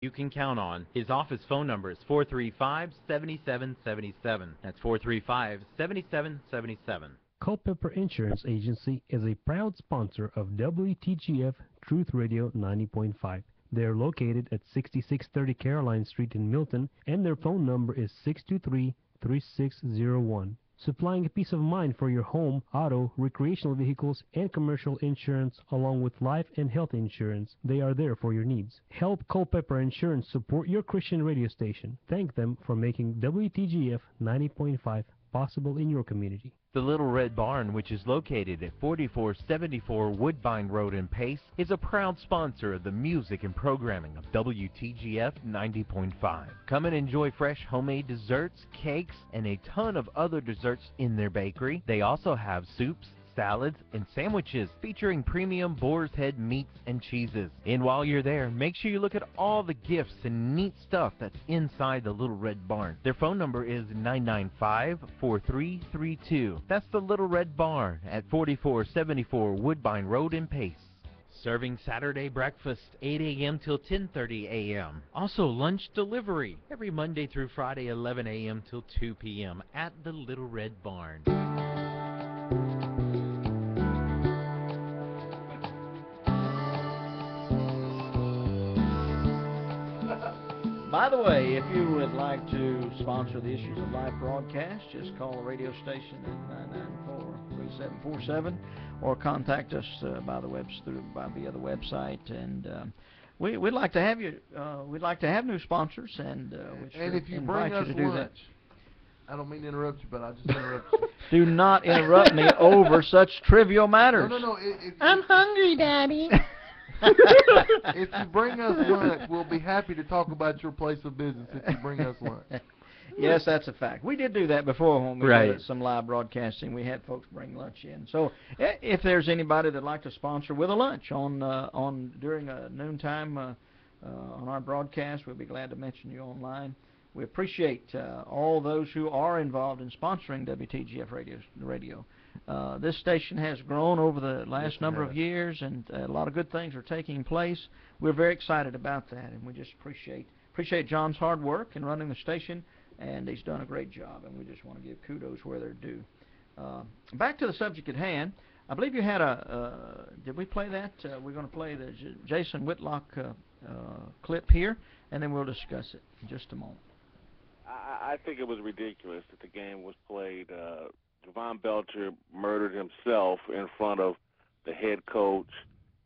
you can count on. His office phone number is 435-7777. That's 435-7777. Culpeper Insurance Agency is a proud sponsor of WTGF Truth Radio 90.5. They are located at 6630 Caroline Street in Milton, and their phone number is 623-3601. Supplying peace of mind for your home, auto, recreational vehicles, and commercial insurance, along with life and health insurance. They are there for your needs. Help Culpeper Insurance support your Christian radio station. Thank them for making WTGF 90.5 possible in your community. The Little Red Barn, which is located at 4474 Woodbine Road in Pace, is a proud sponsor of the music and programming of WTGF 90.5. Come and enjoy fresh homemade desserts, cakes, and a ton of other desserts in their bakery. They also have soups, salads, and sandwiches featuring premium boar's head meats and cheeses. And while you're there, make sure you look at all the gifts and neat stuff that's inside the Little Red Barn. Their phone number is 995-4332. That's the Little Red Barn at 4474 Woodbine Road in Pace. Serving Saturday breakfast 8 a.m. till 10:30 a.m. Also lunch delivery every Monday through Friday 11 a.m. till 2 p.m. at the Little Red Barn. By the way, if you would like to sponsor the Issues of Life broadcast, just call the radio station at 994-3747 or contact us via the website. And we'd like to have you. We'd like to have new sponsors, and if you bring us lunch, I don't mean to interrupt you, but I just interrupt you. Do not interrupt me over such trivial matters. No. I'm hungry, Daddy. If you bring us lunch, we'll be happy to talk about your place of business if you bring us lunch. Yes, that's a fact. We did do that before when we did some live broadcasting. We had folks bring lunch in. So if there's anybody that'd like to sponsor with a lunch on during noontime on our broadcast, we'll be glad to mention you online. We appreciate all those who are involved in sponsoring WTGF Radio. This station has grown over the last number of years, and a lot of good things are taking place. We're very excited about that, and we just appreciate John's hard work in running the station, and he's done a great job, and we just want to give kudos where they're due. Back to the subject at hand. I believe you had did we play that? We're going to play the Jason Whitlock clip here, and then we'll discuss it in just a moment. I think it was ridiculous that the game was played. Jovan Belcher murdered himself in front of the head coach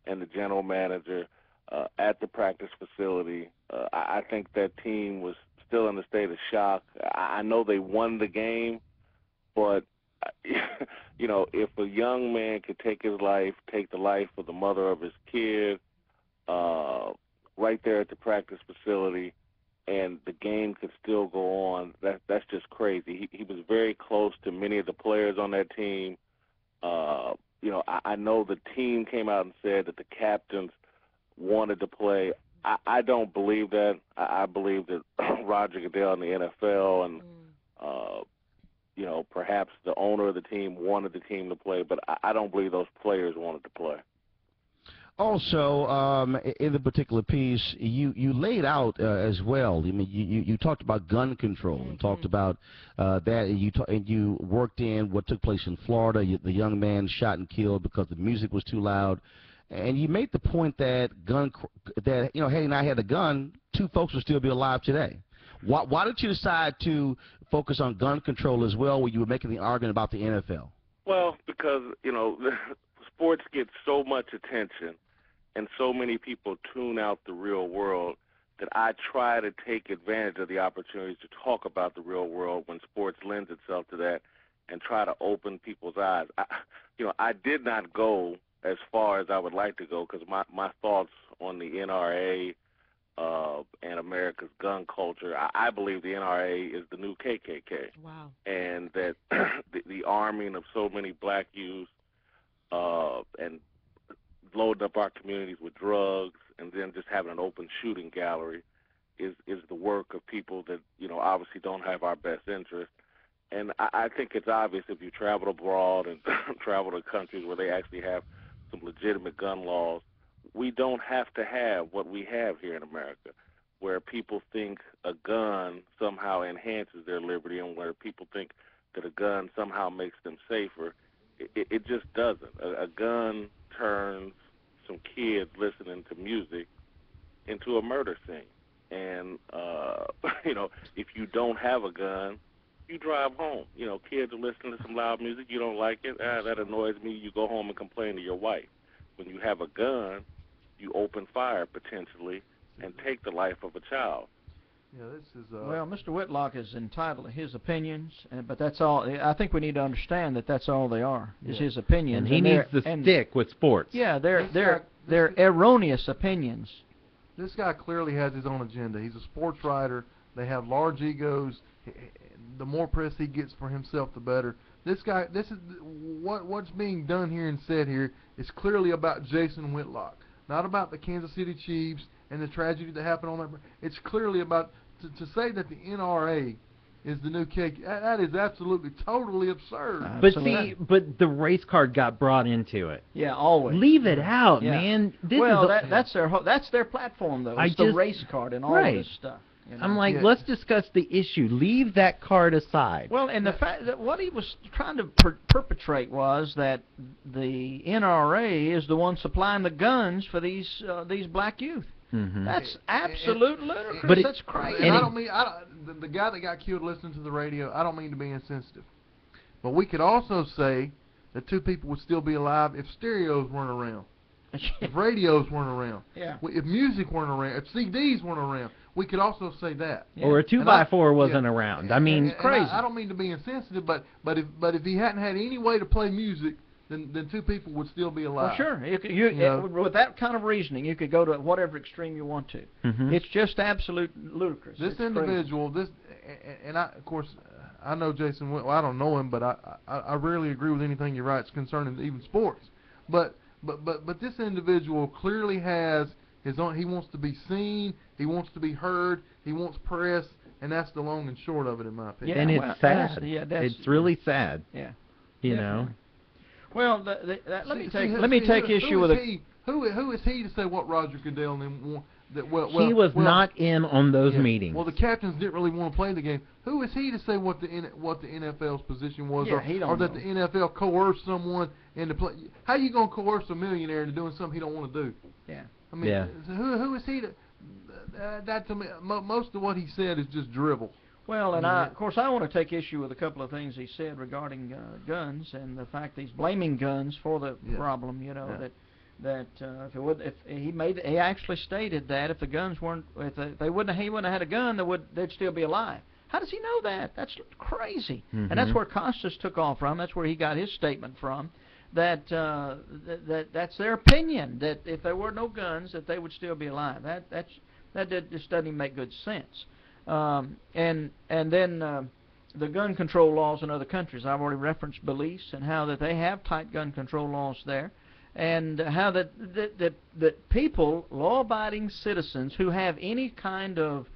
and the general manager at the practice facility. I think that team was still in a state of shock. I know they won the game, but you know, if a young man could take his life, take the life of the mother of his kid, right there at the practice facility, and the game could still go on, that's just crazy. He was very close to many of the players on that team. You know, I know the team came out and said that the captains wanted to play. I don't believe that. I believe that Roger Goodell and the NFL and, you know, perhaps the owner of the team wanted the team to play, but I don't believe those players wanted to play. Also, in the particular piece, you laid out as well. I mean, you talked about gun control and talked about that, and you worked in what took place in Florida. The young man shot and killed because the music was too loud, and you made the point that had he not had a gun, two folks would still be alive today. Why did you decide to focus on gun control as well, when you were making the argument about the NFL? Well, because sports get so much attention and so many people tune out the real world that I try to take advantage of the opportunities to talk about the real world when sports lends itself to that and try to open people's eyes. I did not go as far as I would like to go because my thoughts on the NRA and America's gun culture, I believe the NRA is the new KKK. Wow. And that the arming of so many black youth and loading up our communities with drugs and then just having an open shooting gallery is the work of people that, obviously don't have our best interest. And I think it's obvious if you travel abroad and travel to countries where they actually have some legitimate gun laws, we don't have to have what we have here in America. where people think a gun somehow enhances their liberty and where people think that a gun somehow makes them safer. It just doesn't. A gun turns some kids listening to music into a murder scene. And, if you don't have a gun, you drive home. Kids are listening to some loud music. You don't like it. That annoys me. You go home and complain to your wife. When you have a gun, you open fire potentially and take the life of a child. Yeah, this is well, Mr. Whitlock is entitled to his opinions, but that's all. I think we need to understand that that's all they are, is his opinions. And he needs to stick with sports. Yeah, they're erroneous opinions. This guy clearly has his own agenda. He's a sports writer. They have large egos. The more press he gets for himself, the better. This is what's being done here and said here is clearly about Jason Whitlock, not about the Kansas City Chiefs and the tragedy that happened on that. It's clearly about to say that the NRA is the new kick. That is absolutely totally absurd. But but the race card got brought into it. Yeah, always. Leave it out, man. That's their platform, though. It's the race card and all this stuff. I'm like, let's discuss the issue. Leave that card aside. Well, and the fact that what he was trying to perpetrate was that the NRA is the one supplying the guns for these black youth. Mm-hmm. That's absolute ludicrous. That's crazy. And I don't mean the guy that got killed listening to the radio. I don't mean to be insensitive, but we could also say that two people would still be alive if stereos weren't around, if radios weren't around, if music weren't around, if CDs weren't around. We could also say that. Yeah. Or a 2x4 wasn't around. I mean, crazy. I don't mean to be insensitive, but if he hadn't had any way to play music, then two people would still be alive. Well, sure. With that kind of reasoning, you could go to whatever extreme you want to. Mm-hmm. It's just absolute ludicrous. This individual, of course, I know Jason. Well, I don't know him, but I rarely agree with anything he writes concerning even sports. But this individual clearly has his own. He wants to be seen. He wants to be heard. He wants press, and that's the long and short of it, in my opinion. And it's sad. It's really sad. Yeah. You know. Well, let me take issue with who is he to say what Roger Goodell and them want? He was not in on those meetings. Well, the captains didn't really want to play the game. Who is he to say what the NFL's position was, or that the NFL coerced someone into play? How you gonna coerce a millionaire into doing something he don't want to do? Yeah. I mean, who is he to? That to me, most of what he said is just drivel. Well, and of course, I want to take issue with a couple of things he said regarding guns and the fact that he's blaming guns for the problem. You know that he actually stated that if the guns weren't, he wouldn't have had a gun, they'd still be alive. How does he know that? That's crazy. Mm-hmm. And that's where Costas took off from. That's where he got his statement from. That's their opinion, that if there were no guns, that they would still be alive. That just doesn't even make good sense. And then the gun control laws in other countries. I've already referenced Belize and how that they have tight gun control laws there, and how that people, law-abiding citizens who have any kind of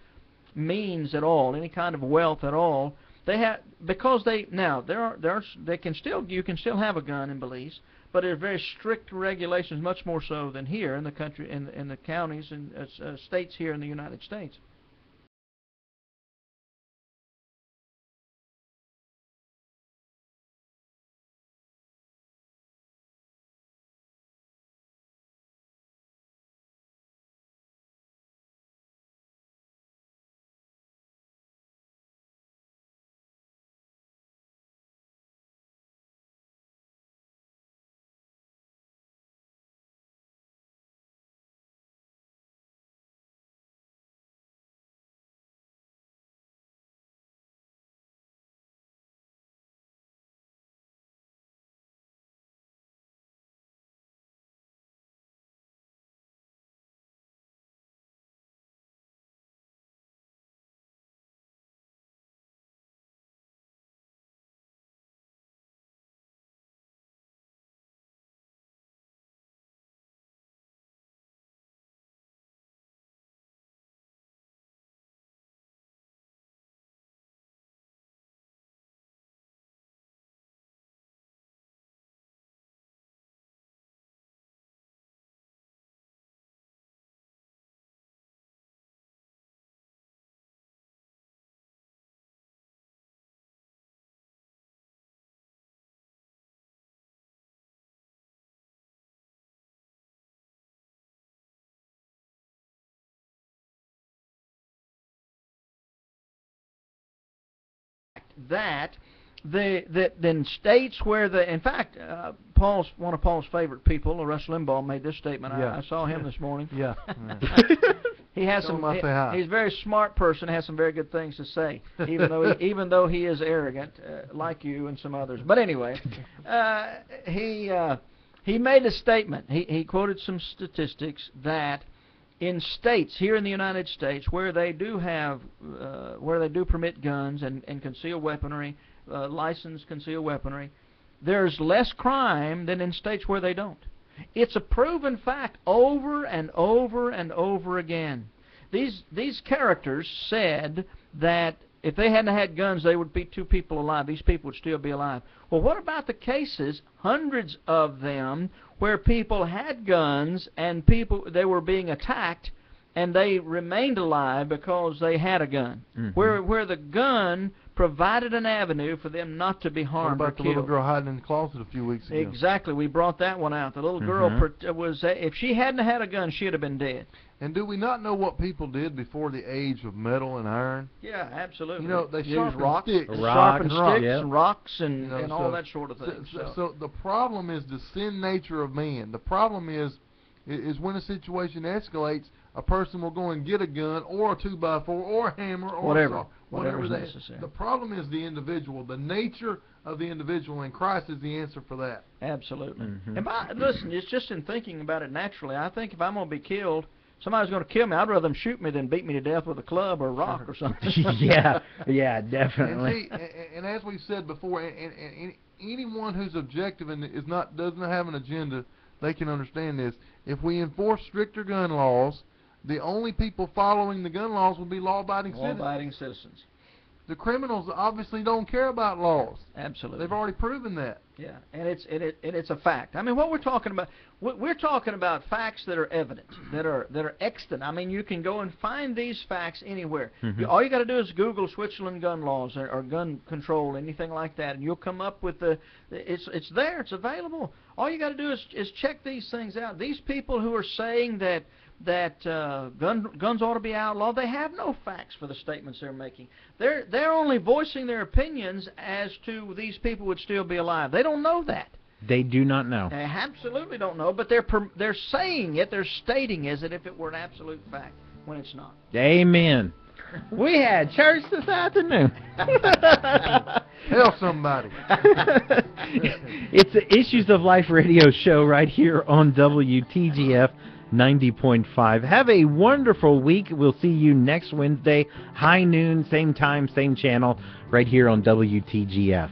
means at all, any kind of wealth at all, they have, because you can still have a gun in Belize, but there are very strict regulations, much more so than here in the country, in the counties and states here in the United States. that in states where in fact, one of Paul's favorite people, Rush Limbaugh, made this statement. I saw him this morning. Yeah. He has he's a very smart person, has some very good things to say, even though he is arrogant, like you and some others. But anyway, he made a statement. He quoted some statistics that in states here in the United States where they do permit guns and concealed weaponry, licensed concealed weaponry, there's less crime than in states where they don't. It's a proven fact over and over and over again. These characters said that if they hadn't had guns, they would be 2 people alive. These people would still be alive. Well, what about the cases, hundreds of them, where people had guns and they were being attacked and they remained alive because they had a gun? Where the gun provided an avenue for them not to be harmed or killed. What about the little girl hiding in the closet a few weeks ago? Exactly. We brought that one out. The little girl was, if she hadn't had a gun, she'd have been dead. And do we not know what people did before the age of metal and iron? Yeah, absolutely. You know, they sharpened rocks, sticks, and rocks and all that sort of thing. So the problem is the sin nature of man. The problem is when a situation escalates, a person will go and get a gun or a 2x4 or a hammer or whatever that is. The problem is the individual, the nature of the individual, and Christ is the answer for that. Absolutely. And listen, it's just in thinking about it naturally. I think if I'm going to be killed, somebody's going to kill me, I'd rather them shoot me than beat me to death with a club or a rock or something. Yeah, definitely. And as we've said before, and anyone who's objective and doesn't have an agenda, they can understand this. If we enforce stricter gun laws, the only people following the gun laws will be law-abiding citizens. Law-abiding citizens. The criminals obviously don't care about laws. Absolutely. They've already proven that. Yeah, and it's a fact. I mean, what we're talking about facts that are evident, that are extant. I mean, you can go and find these facts anywhere. All you got to do is Google Switzerland gun laws or gun control, anything like that, and you'll come up with it's there, it's available. All you got to do is check these things out. These people who are saying that guns ought to be outlawed, they have no facts for the statements they're making. They're only voicing their opinions as to these people would still be alive. They don't know that. They do not know. They absolutely don't know, but they're saying it, they're stating as if it were an absolute fact when it's not. Amen. We had church this afternoon. Tell somebody. It's the Issues of Life radio show right here on WTGF 90.5. Have a wonderful week. We'll see you next Wednesday, high noon, same time, same channel, right here on WTGF.